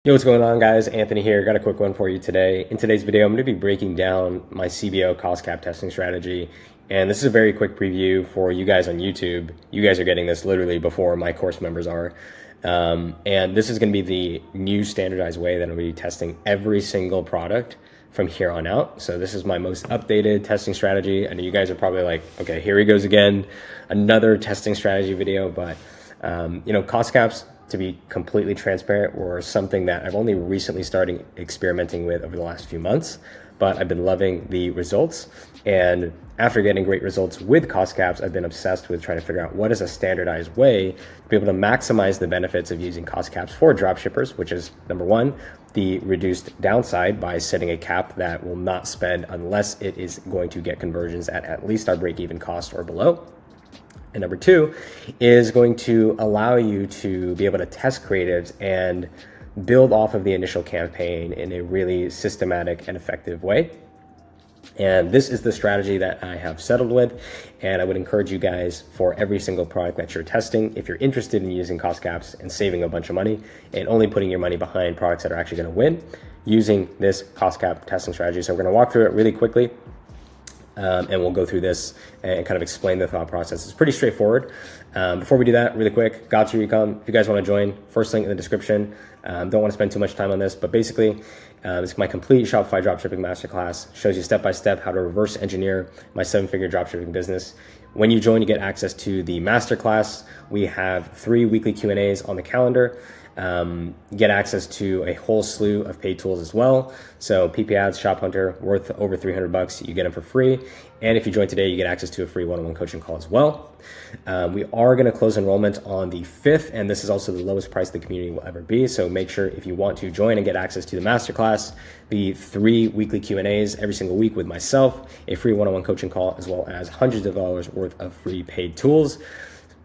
Yo, what's going on, guys? Anthony here. Got a quick one for you today. In today's video, I'm going to be breaking down my CBO cost cap testing strategy. And this is a very quick preview for you guys on YouTube. You guys are getting this literally before my course members are. And this is going to be the new standardized way that I'll be testing every single product from here on out. So this is my most updated testing strategy. I know you guys are probably like, okay, here he goes again, another testing strategy video. But, cost caps, to be completely transparent, were something that I've only recently started experimenting with over the last few months, but I've been loving the results. And after getting great results with cost caps, I've been obsessed with trying to figure out what is a standardized way to be able to maximize the benefits of using cost caps for dropshippers, which is number one, the reduced downside by setting a cap that will not spend unless it is going to get conversions at least our break-even cost or below. And number two is going to allow you to be able to test creatives and build off of the initial campaign in a really systematic and effective way. And this is the strategy that I have settled with. And I would encourage you guys, for every single product that you're testing, if you're interested in using cost caps and saving a bunch of money and only putting your money behind products that are actually going to win, using this cost cap testing strategy. So we're going to walk through it really quickly. And we'll go through this and kind of explain the thought process. It's pretty straightforward. Before we do that, really quick, got your econ. If you guys want to join, first link in the description. Don't want to spend too much time on this, but basically, it's my complete Shopify dropshipping masterclass. Shows you step-by-step how to reverse engineer my 7-figure dropshipping business. When you join, you get access to the masterclass. We have 3 weekly Q&As on the calendar. Get access to a whole slew of paid tools as well. So PP ads, Shop Hunter, worth over $300. You get them for free. And if you join today, you get access to a free one-on-one coaching call as well. We are going to close enrollment on the 5th, and this is also the lowest price the community will ever be. So make sure, if you want to join and get access to the masterclass, the 3 weekly Q&As every single week with myself, a free one-on-one coaching call, as well as hundreds of dollars worth of free paid tools.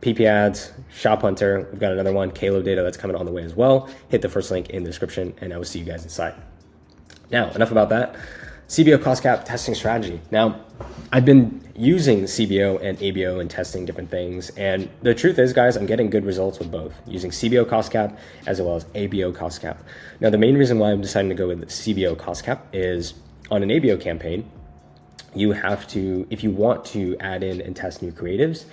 PP ads, Shop Hunter, we've got another one, Kalo data, that's coming on the way as well. Hit the first link in the description, and I will see you guys inside. Now, enough about that. CBO cost cap testing strategy. Now, I've been using CBO and ABO and testing different things, and the truth is, guys, I'm getting good results with both, using CBO cost cap as well as ABO cost cap. Now, the main reason why I'm deciding to go with CBO cost cap is on an ABO campaign, you have to, if you want to add in and test new creatives,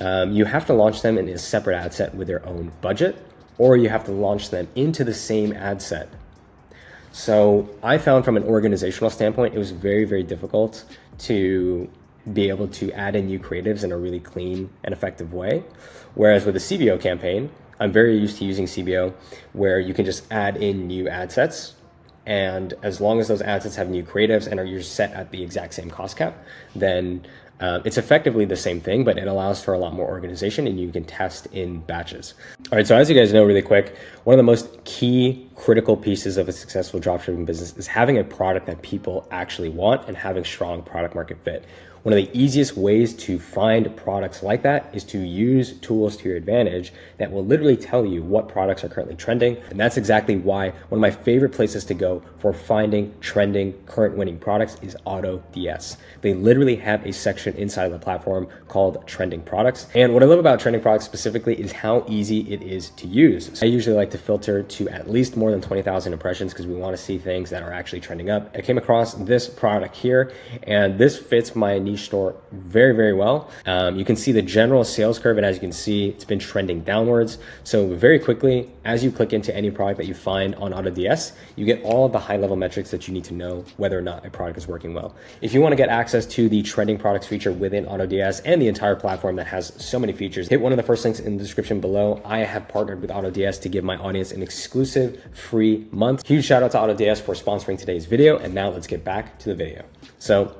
you have to launch them in a separate ad set with their own budget, or you have to launch them into the same ad set. So I found, from an organizational standpoint, it was very, very difficult to be able to add in new creatives in a really clean and effective way. Whereas with a CBO campaign, I'm very used to using CBO, where you can just add in new ad sets. And as long as those ad sets have new creatives and you're set at the exact same cost cap, then it's effectively the same thing, but it allows for a lot more organization, and you can test in batches. All right, so as you guys know, really quick, one of the most key critical pieces of a successful dropshipping business is having a product that people actually want and having strong product market fit. One of the easiest ways to find products like that is to use tools to your advantage that will literally tell you what products are currently trending. And that's exactly why one of my favorite places to go for finding trending, current winning products is AutoDS. They literally have a section inside of the platform called trending products. And what I love about trending products specifically is how easy it is to use. I usually like to filter to at least more than 20,000 impressions because we want to see things that are actually trending up. I came across this product here, and this fits my niche store very, very well. You can see the general sales curve, and as you can see, it's been trending downwards. So very quickly, as you click into any product that you find on AutoDS, you get all of the high level metrics that you need to know whether or not a product is working well. If you want to get access to the trending products feature within AutoDS and the entire platform that has so many features, hit one of the first links in the description below. I have partnered with AutoDS to give my audience an exclusive free month. Huge shout out to AutoDS for sponsoring today's video. And now let's get back to the video. So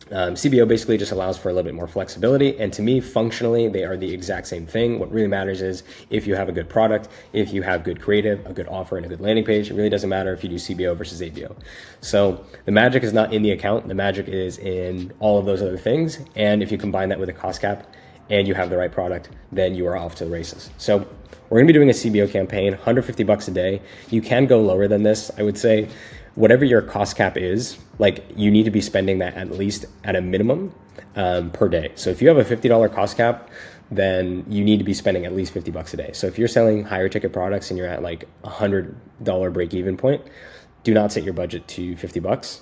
CBO basically just allows for a little bit more flexibility, and to me, functionally, they are the exact same thing. What really matters is if you have a good product, if you have good creative, a good offer, and a good landing page. It really doesn't matter if you do CBO versus ABO. So the magic is not in the account. The magic is in all of those other things. And if you combine that with a cost cap and you have the right product, then you are off to the races. So we're gonna be doing a CBO campaign, $150 a day. You can go lower than this. I would say whatever your cost cap is, like, you need to be spending that at least at a minimum per day. So if you have a $50 cost cap, then you need to be spending at least 50 bucks a day. So if you're selling higher ticket products and you're at like $100 break even point, do not set your budget to 50 bucks.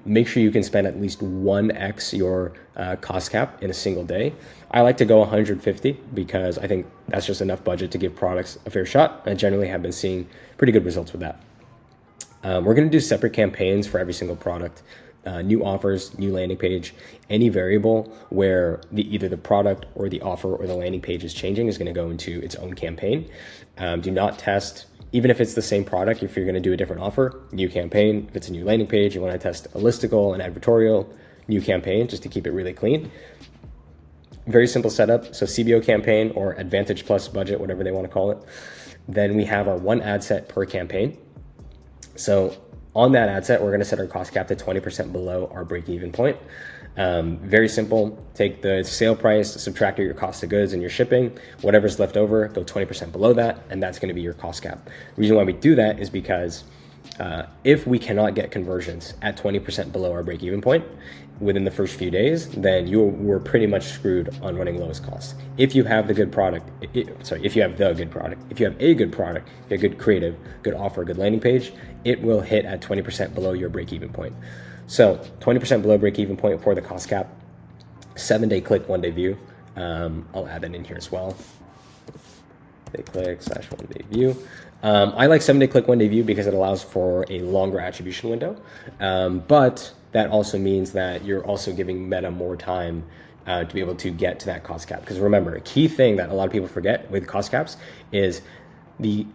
Make sure you can spend at least 1x your cost cap in a single day. I like to go 150 because I think that's just enough budget to give products a fair shot. I generally have been seeing pretty good results with that. We're going to do separate campaigns for every single product. New offers, new landing page, any variable where either the product or the offer or the landing page is changing is going to go into its own campaign. Do not test, even if it's the same product, if you're going to do a different offer, new campaign. If it's a new landing page, you want to test a listicle, an advertorial, new campaign, just to keep it really clean. Very simple setup. So CBO campaign or Advantage Plus budget, whatever they want to call it. Then we have our one ad set per campaign. So on that ad set, we're going to set our cost cap to 20% below our break-even point. Very simple. Take the sale price, subtract your cost of goods and your shipping, whatever's left over, go 20% below that, and that's going to be your cost cap. The reason why we do that is because if we cannot get conversions at 20% below our break-even point within the first few days, then we're pretty much screwed on running lowest cost. If you have the good product, if you have a good product, if you have a good creative, good offer, good landing page, it will hit at 20% below your break-even point. So 20% below break-even point for the cost cap, 7-day click, 1-day view. I'll add that in here as well. Day click / 1-day view. I like 7-day click, 1-day view because it allows for a longer attribution window. But that also means that you're also giving Meta more time to be able to get to that cost cap. Because remember, a key thing that a lot of people forget with cost caps is the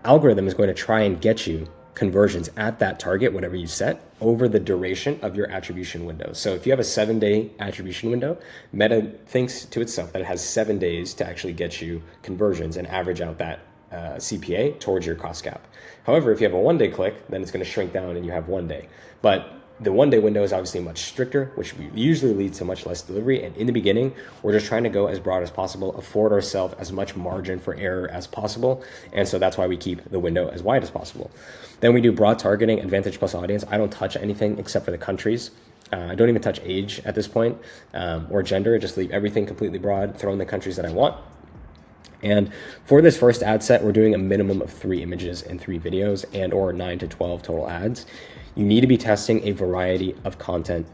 algorithm is going to try and get you conversions at that target, whatever you set, over the duration of your attribution window. So if you have a 7-day attribution window, Meta thinks to itself that it has 7 days to actually get you conversions and average out that CPA towards your cost cap. However, if you have a 1-day click, then it's going to shrink down and you have 1 day. But the 1-day window is obviously much stricter, which usually leads to much less delivery. And in the beginning, we're just trying to go as broad as possible, afford ourselves as much margin for error as possible. And so that's why we keep the window as wide as possible. Then we do broad targeting, Advantage Plus audience. I don't touch anything except for the countries. I don't even touch age at this point or gender. Just leave everything completely broad, throw in the countries that I want. And for this first ad set, we're doing a minimum of 3 images and 3 videos and or 9 to 12 total ads. You need to be testing a variety of content,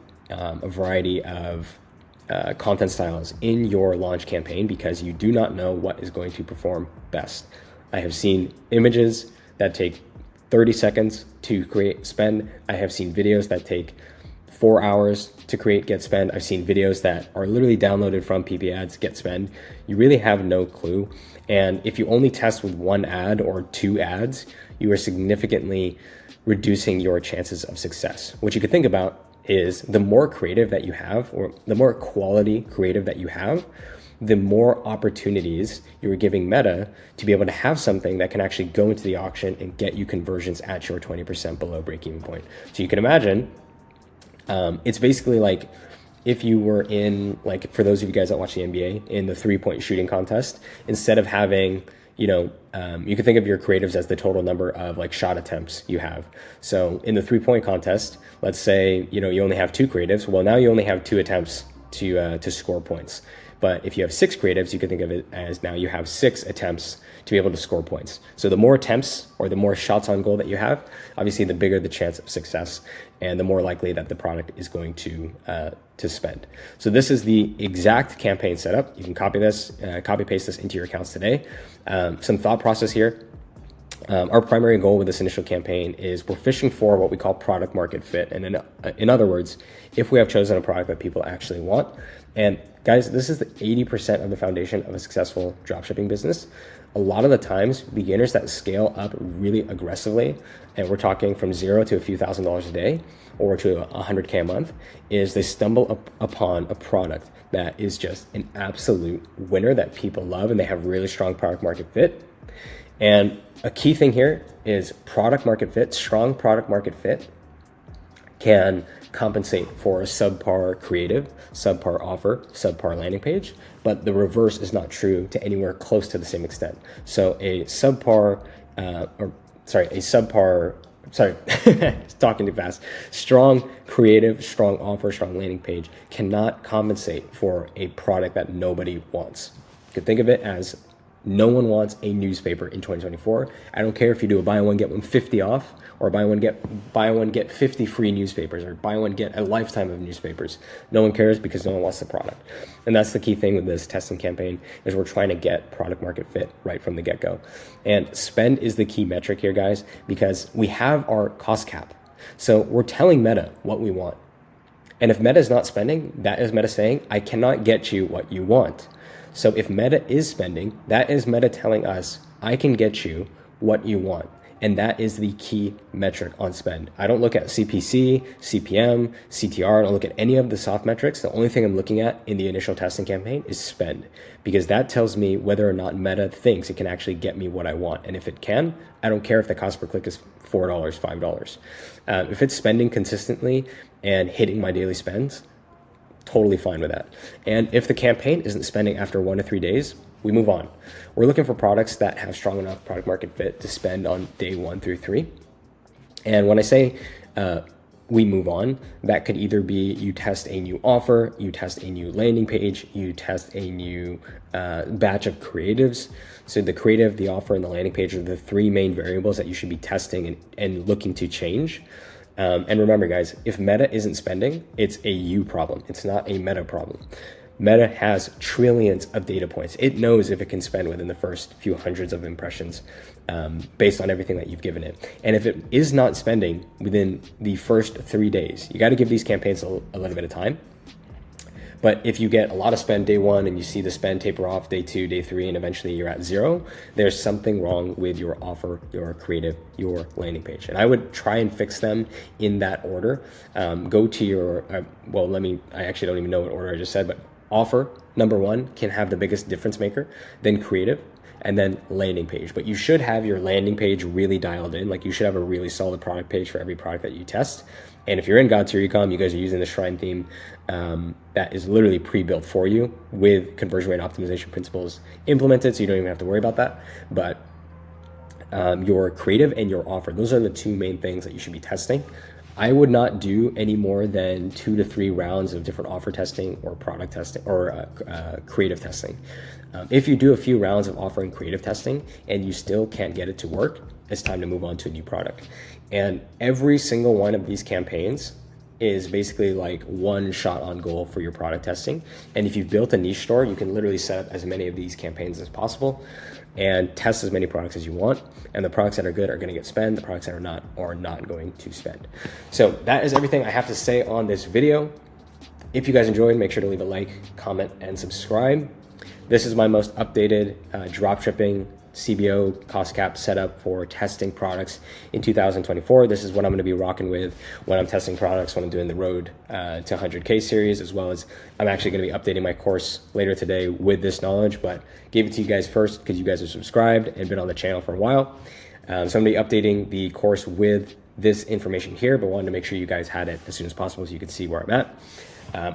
content styles in your launch campaign because you do not know what is going to perform best. I have seen images that take 30 seconds to create, spend. I have seen videos that take 4 hours to create, get spend. I've seen videos that are literally downloaded from PP ads, get spend. You really have no clue. And if you only test with 1 ad or 2 ads, you are significantly reducing your chances of success. What you could think about is the more creative that you have, or the more quality creative that you have, the more opportunities you are giving Meta to be able to have something that can actually go into the auction and get you conversions at your 20% below break-even point. So you can imagine, it's basically like if you were in, like for those of you guys that watch the NBA, in the 3-point shooting contest, instead of having, you can think of your creatives as the total number of like shot attempts you have. So in the 3-point contest, let's say, you only have 2 creatives. Well, now you only have 2 attempts to score points. But if you have 6 creatives, you could think of it as now you have 6 attempts to be able to score points. So the more attempts or the more shots on goal that you have, obviously the bigger the chance of success and the more likely that the product is going to spend. So this is the exact campaign setup. You can copy paste this into your accounts today. Some thought process here. Our primary goal with this initial campaign is we're fishing for what we call product market fit. And in other words, if we have chosen a product that people actually want, and guys, this is the 80% of the foundation of a successful dropshipping business. A lot of the times, beginners that scale up really aggressively, and we're talking from 0 to a few $1,000s a day or to $100K a month, is they stumble upon a product that is just an absolute winner that people love and they have really strong product market fit. And a key thing here is product market fit, strong product market fit can compensate for a subpar creative, subpar offer, subpar landing page, but the reverse is not true to anywhere close to the same extent. So a subpar sorry, talking too fast. Strong creative, strong offer, strong landing page cannot compensate for a product that nobody wants. You could think of it as no one wants a newspaper in 2024. I don't care if you do a buy one get one 50 off, or buy one get 50 free newspapers, or buy one get a lifetime of newspapers. No one cares because no one wants the product. And that's the key thing with this testing campaign, is we're trying to get product market fit right from the get-go. And spend is the key metric here, guys, because we have our cost cap. So we're telling Meta what we want. And if Meta is not spending, that is Meta saying, I cannot get you what you want. So if Meta is spending, that is Meta telling us, I can get you what you want. And that is the key metric on spend. I don't look at CPC, CPM, CTR. I don't look at any of the soft metrics. The only thing I'm looking at in the initial testing campaign is spend, because that tells me whether or not Meta thinks it can actually get me what I want. And if it can, I don't care if the cost per click is $4, $5. If it's spending consistently and hitting my daily spends, totally fine with that. And if the campaign isn't spending after 1 to 3 days, we move on. We're looking for products that have strong enough product market fit to spend on day 1 through 3. And when I say we move on, that could either be you test a new offer, you test a new landing page, you test a new batch of creatives. So the creative, the offer, and the landing page are the 3 main variables that you should be testing and looking to change. And remember, guys, if Meta isn't spending, it's a you problem. It's not a Meta problem. Meta has trillions of data points. It knows if it can spend within the first few hundreds of impressions based on everything that you've given it. And if it is not spending within the first 3 days, you got to give these campaigns a little bit of time. But if you get a lot of spend day 1 and you see the spend taper off day 2, day 3, and eventually you're at 0, there's something wrong with your offer, your creative, your landing page. And I would try and fix them in that order. Go to your, I actually don't even know what order I just said, but offer, number 1, can have the biggest difference maker, then creative, and then landing page. But you should have your landing page really dialed in. Like, you should have a really solid product page for every product that you test. And if you're in God Tier Ecom, you guys are using the Shrine theme that is literally pre-built for you with conversion rate optimization principles implemented, so you don't even have to worry about that. But your creative and your offer, those are the 2 main things that you should be testing. I would not do any more than 2 to 3 rounds of different offer testing or product testing or creative testing. If you do a few rounds of offer and creative testing and you still can't get it to work, it's time to move on to a new product. And every single one of these campaigns is basically like one shot on goal for your product testing. And if you've built a niche store, you can literally set up as many of these campaigns as possible and test as many products as you want. And the products that are good are going to get spend. The products that are not going to spend. So that is everything I have to say on this video. If you guys enjoyed, make sure to leave a like, comment, and subscribe. This is my most updated dropshipping CBO cost cap setup for testing products in 2024. This is what I'm going to be rocking with when I'm testing products, when I'm doing the road to 100K series, as well as I'm actually going to be updating my course later today with this knowledge, but gave it to you guys first because you guys are subscribed and been on the channel for a while. So I'm going to be updating the course with this information here, but wanted to make sure you guys had it as soon as possible so you could see where I'm at.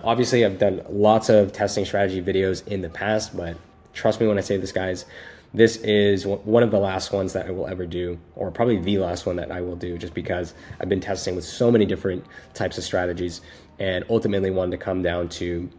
Obviously, I've done lots of testing strategy videos in the past, but trust me when I say this, guys, this is one of the last ones that I will ever do, or probably the last one that I will do, just because I've been testing with so many different types of strategies and ultimately wanted to come down to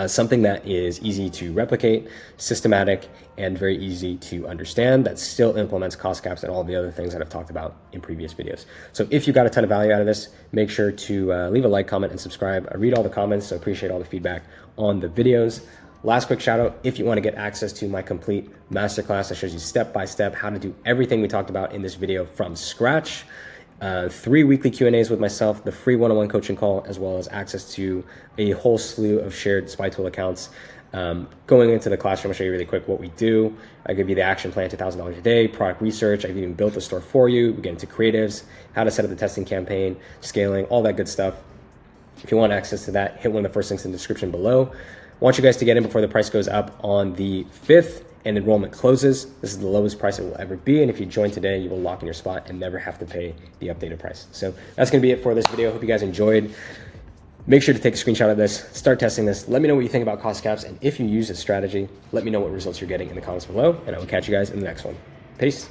something that is easy to replicate, systematic, and very easy to understand that still implements cost caps and all the other things that I've talked about in previous videos. So if you got a ton of value out of this, make sure to leave a like, comment, and subscribe. I read all the comments, so appreciate all the feedback on the videos. Last quick shout out, if you want to get access to my complete masterclass that shows you step-by-step how to do everything we talked about in this video from scratch, 3 weekly Q&As with myself, the free one-on-one coaching call, as well as access to a whole slew of shared SpyTool accounts. Going into the classroom, I'll show you really quick what we do. I give you the action plan, $2,000 a day, product research. I've even built the store for you. We get into creatives, how to set up the testing campaign, scaling, all that good stuff. If you want access to that, hit one of the first links in the description below. I want you guys to get in before the price goes up on the 5th and enrollment closes. This is the lowest price it will ever be. And if you join today, you will lock in your spot and never have to pay the updated price. So that's going to be it for this video. Hope you guys enjoyed. Make sure to take a screenshot of this, start testing this. Let me know what you think about cost caps. And if you use this strategy, let me know what results you're getting in the comments below. And I will catch you guys in the next one. Peace.